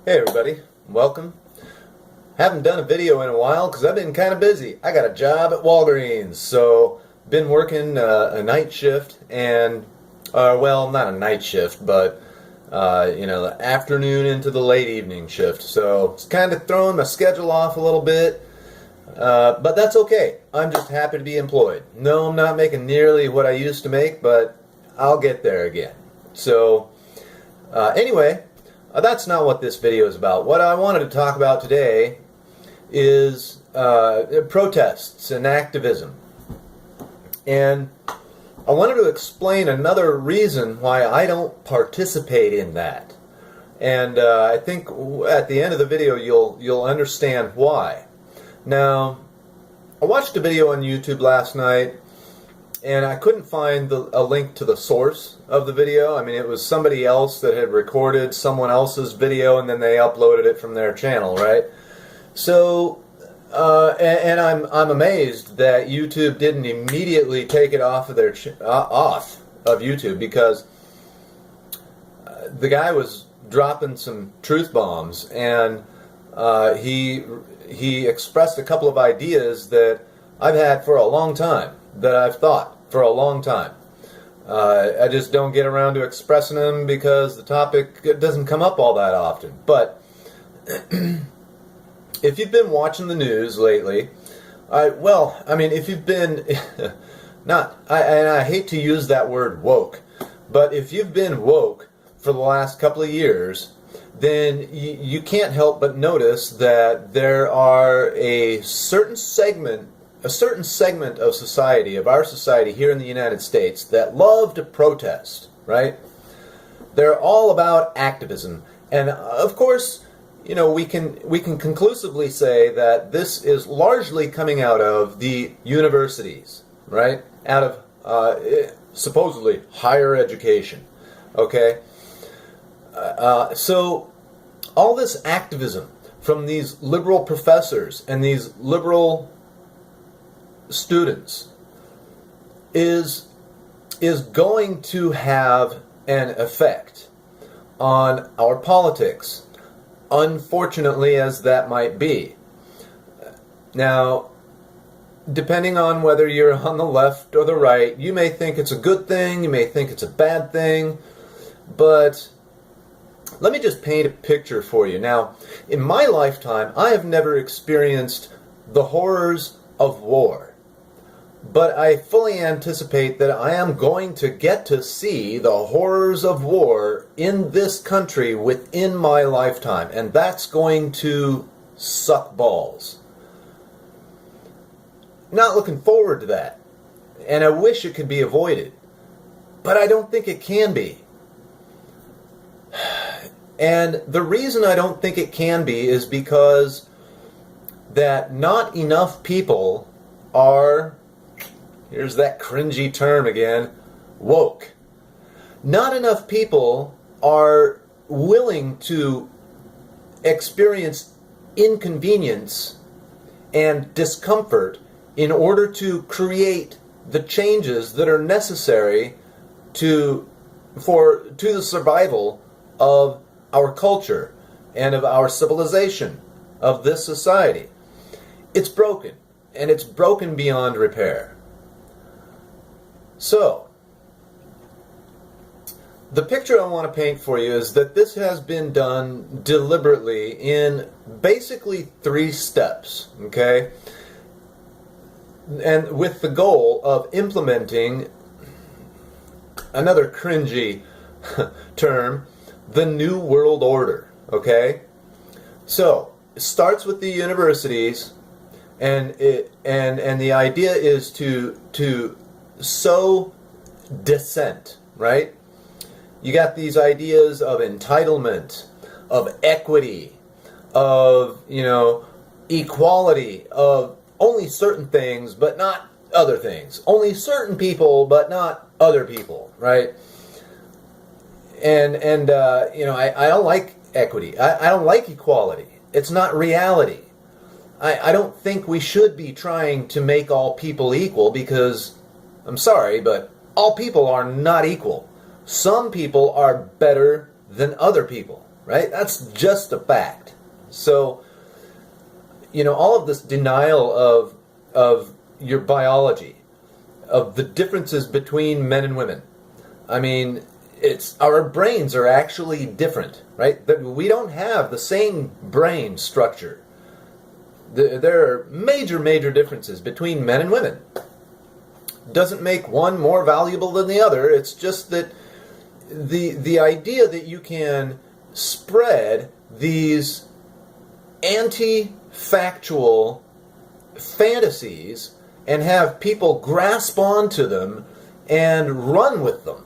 Hey everybody, welcome. Haven't done a video in a while because I've been kind of busy. I got a job at Walgreens, so been working a night shift and, well, not a night shift, but the afternoon into the late evening shift. So it's kind of throwing my schedule off a little bit, but that's okay. I'm just happy to be employed. No, I'm not making nearly what I used to make, but I'll get there again. So anyway. That's not what this video is about. What I wanted to talk about today is protests and activism. And I wanted to explain another reason why I don't participate in that. And I think at the end of the video you'll understand why. Now, I watched a video on YouTube last night, and I couldn't find a link to the source of the video. I mean, it was somebody else that had recorded someone else's video, and then they uploaded it from their channel, right? So, and I'm amazed that YouTube didn't immediately take it off of their off of YouTube, because the guy was dropping some truth bombs, and he expressed a couple of ideas that I've had for a long time, that I've thought for a long time. I just don't get around to expressing them because the topic doesn't come up all that often. But if you've been watching the news lately, if you've been and I hate to use that word woke, but if you've been woke for the last couple of years, then you can't help but notice that there are a certain segment of society, of our society here in the United States, that love to protest, right? They're all about activism. And of course, we can conclusively say that this is largely coming out of the universities, right? Out of supposedly higher education, okay? So all this activism from these liberal professors and these liberal students is going to have an effect on our politics, unfortunately as that might be. Now, depending on whether you're on the left or the right, you may think it's a good thing, you may think it's a bad thing, but let me just paint a picture for you. Now, in my lifetime, I have never experienced the horrors of war. But I fully anticipate that I am going to get to see the horrors of war in this country within my lifetime. And that's going to suck balls. Not looking forward to that. And I wish it could be avoided. But I don't think it can be. And the reason I don't think it can be is because that not enough people are, here's that cringy term again, woke. Not enough people are willing to experience inconvenience and discomfort in order to create the changes that are necessary to the survival of our culture and of our civilization, of this society. It's broken, and it's broken beyond repair. So, the picture I want to paint for you is that this has been done deliberately in basically 3 steps, okay? And with the goal of implementing, another cringy term, the New World Order, okay? So, it starts with the universities, and the idea is to sow dissent, right? You got these ideas of entitlement, of equity, of, equality, of only certain things but not other things. Only certain people but not other people, right? And I don't like equity. I don't like equality. It's not reality. I don't think we should be trying to make all people equal, because I'm sorry, but all people are not equal. Some people are better than other people. right? That's just a fact. So, all of this denial of your biology, of the differences between men and women. I mean, our brains are actually different, right? That we don't have the same brain structure. There are major differences between men and women. Doesn't make one more valuable than the other. It's just that the idea that you can spread these anti-factual fantasies and have people grasp onto them and run with them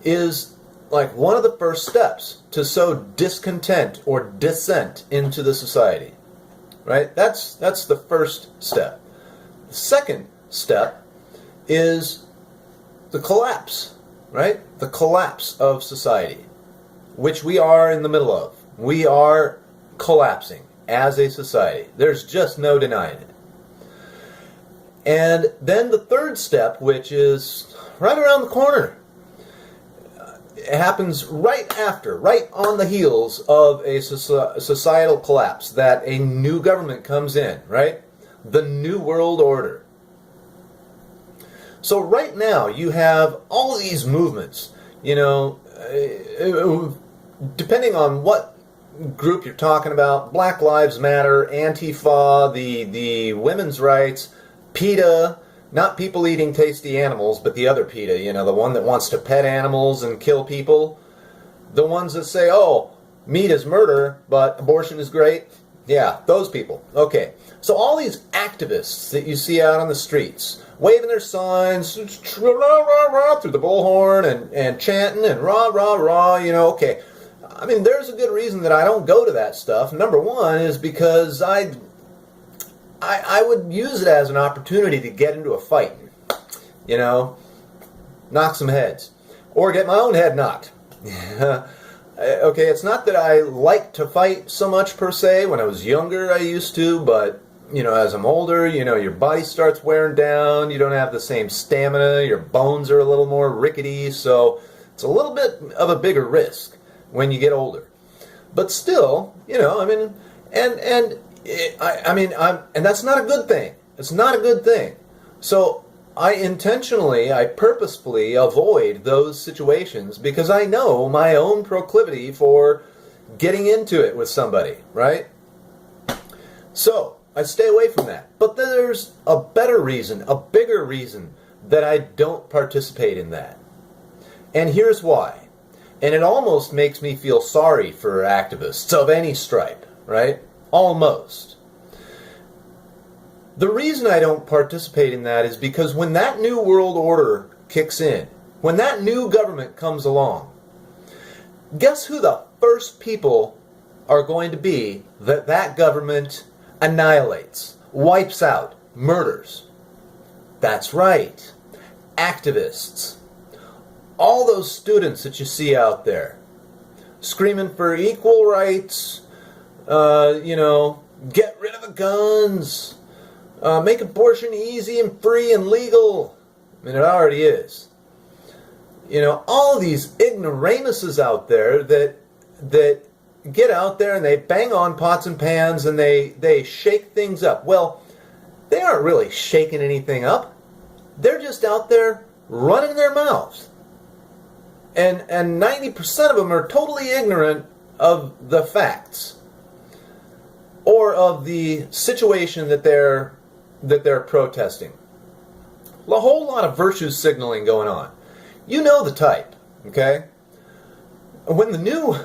is like one of the first steps to sow discontent or dissent into the society. Right? That's the first step. The second step is the collapse, right? The collapse of society, which we are in the middle of. We are collapsing as a society. There's just no denying it. And then the third step, which is right around the corner, it happens right on the heels of a societal collapse, that a new government comes in, right? The New World Order. So right now you have all these movements, depending on what group you're talking about: Black Lives Matter, Antifa, the women's rights, PETA. Not people eating tasty animals, but the other PETA, the one that wants to pet animals and kill people. The ones that say, oh, meat is murder, but abortion is great. Yeah, those people. Okay, so all these activists that you see out on the streets, waving their signs through the bullhorn and chanting and rah, rah, rah, okay. I mean, there's a good reason that I don't go to that stuff. Number one is because I would use it as an opportunity to get into a fight, knock some heads, or get my own head knocked. Okay, it's not that I like to fight so much per se. When I was younger, I used to, but, as I'm older, your body starts wearing down, you don't have the same stamina, your bones are a little more rickety, so it's a little bit of a bigger risk when you get older. But still, and that's not a good thing. It's not a good thing. So I purposefully avoid those situations because I know my own proclivity for getting into it with somebody, right? So I stay away from that. But there's a better reason, a bigger reason that I don't participate in that. And here's why. And it almost makes me feel sorry for activists of any stripe, right? Almost. The reason I don't participate in that is because when that new world order kicks in, when that new government comes along, guess who the first people are going to be that government annihilates, wipes out, murders? That's right. Activists. All those students that you see out there screaming for equal rights, get rid of the guns, make abortion easy and free and legal. I mean, it already is. All these ignoramuses out there that get out there and they bang on pots and pans and they shake things up. Well, they aren't really shaking anything up. They're just out there running their mouths. And 90% of them are totally ignorant of the facts or of the situation that they're protesting. A whole lot of virtue signaling going on. You know the type, okay? When the new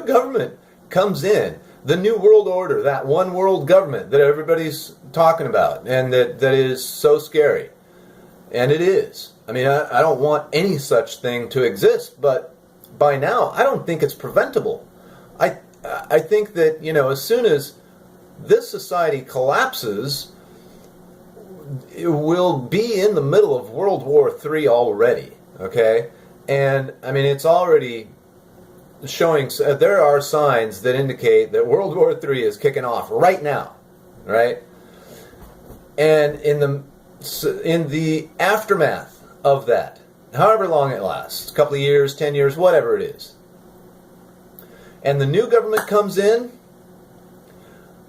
government comes in, the new world order, that one world government that everybody's talking about and that is so scary, and it is. I mean, I don't want any such thing to exist, but by now I don't think it's preventable. I think that, as soon as this society collapses, it will be in the middle of World War III already, okay? And, I mean, it's already showing, there are signs that indicate that World War III is kicking off right now, right? And in the aftermath of that, however long it lasts, a couple of years, 10 years, whatever it is, and the new government comes in,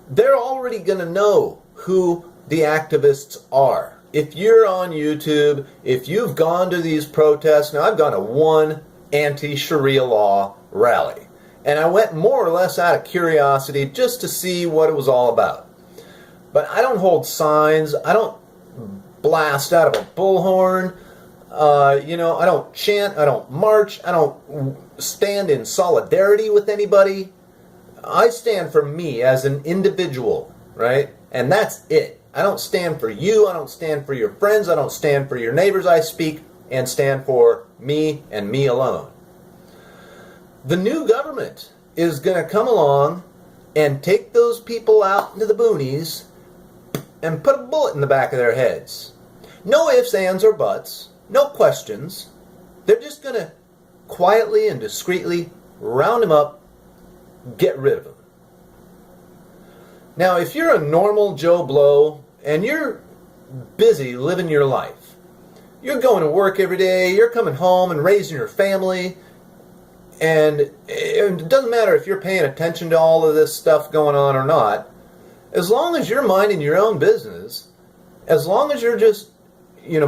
they're already going to know who the activists are. If you're on YouTube, if you've gone to these protests, now I've gone to one anti-Sharia law rally, and I went more or less out of curiosity just to see what it was all about. But I don't hold signs, I don't blast out of a bullhorn, I don't chant, I don't march, I don't stand in solidarity with anybody. I stand for me as an individual, right? And that's it. I don't stand for you, I don't stand for your friends, I don't stand for your neighbors. I speak and stand for me and me alone. The new government is going to come along and take those people out into the boonies and put a bullet in the back of their heads. No ifs, ands, or buts. No questions. They're just going to quietly and discreetly round them up, get rid of them. Now, if you're a normal Joe Blow and you're busy living your life, you're going to work every day, you're coming home and raising your family, and it doesn't matter if you're paying attention to all of this stuff going on or not, as long as you're minding your own business, as long as you're just,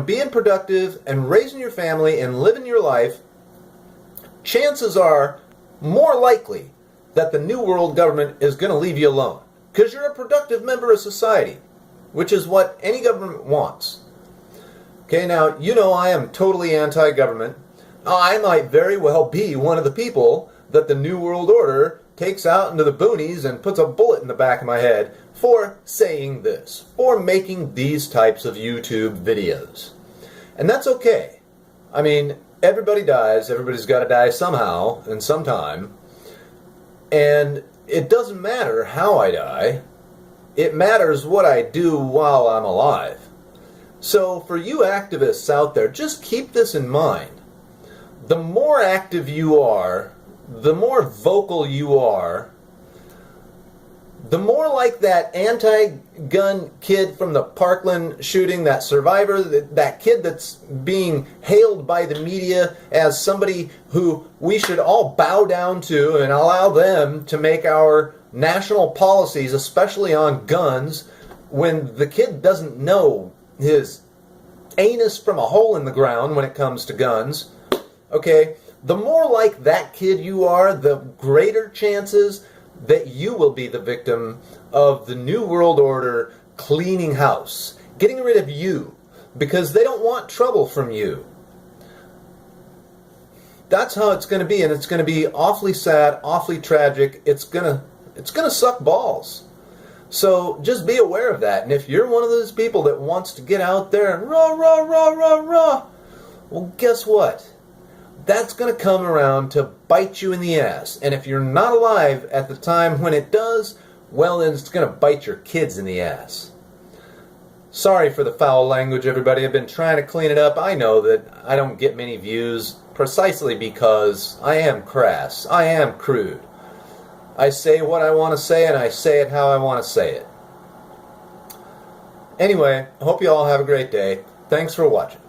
being productive and raising your family and living your life, chances are more likely that the New World government is going to leave you alone. Because you're a productive member of society, which is what any government wants. Okay, now, I am totally anti-government. I might very well be one of the people that the New World Order takes out into the boonies and puts a bullet in the back of my head for saying this, for making these types of YouTube videos. And that's okay. I mean, everybody dies, everybody's got to die somehow and sometime. And it doesn't matter how I die, it matters what I do while I'm alive. So for you activists out there, just keep this in mind. The more active you are, the more vocal you are, the more like that anti-gun kid from the Parkland shooting, that survivor, that kid that's being hailed by the media as somebody who we should all bow down to and allow them to make our national policies, especially on guns, when the kid doesn't know his anus from a hole in the ground when it comes to guns. Okay, the more like that kid you are, the greater chances that you will be the victim of the New World Order cleaning house, getting rid of you, because they don't want trouble from you. That's how it's going to be, and it's going to be awfully sad, awfully tragic. It's going to suck balls. So just be aware of that. And if you're one of those people that wants to get out there and rah, rah, rah, rah, rah, well, guess what? That's going to come around to bite you in the ass. And if you're not alive at the time when it does, well, then it's going to bite your kids in the ass. Sorry for the foul language, everybody. I've been trying to clean it up. I know that I don't get many views precisely because I am crass. I am crude. I say what I want to say, and I say it how I want to say it. Anyway, I hope you all have a great day. Thanks for watching.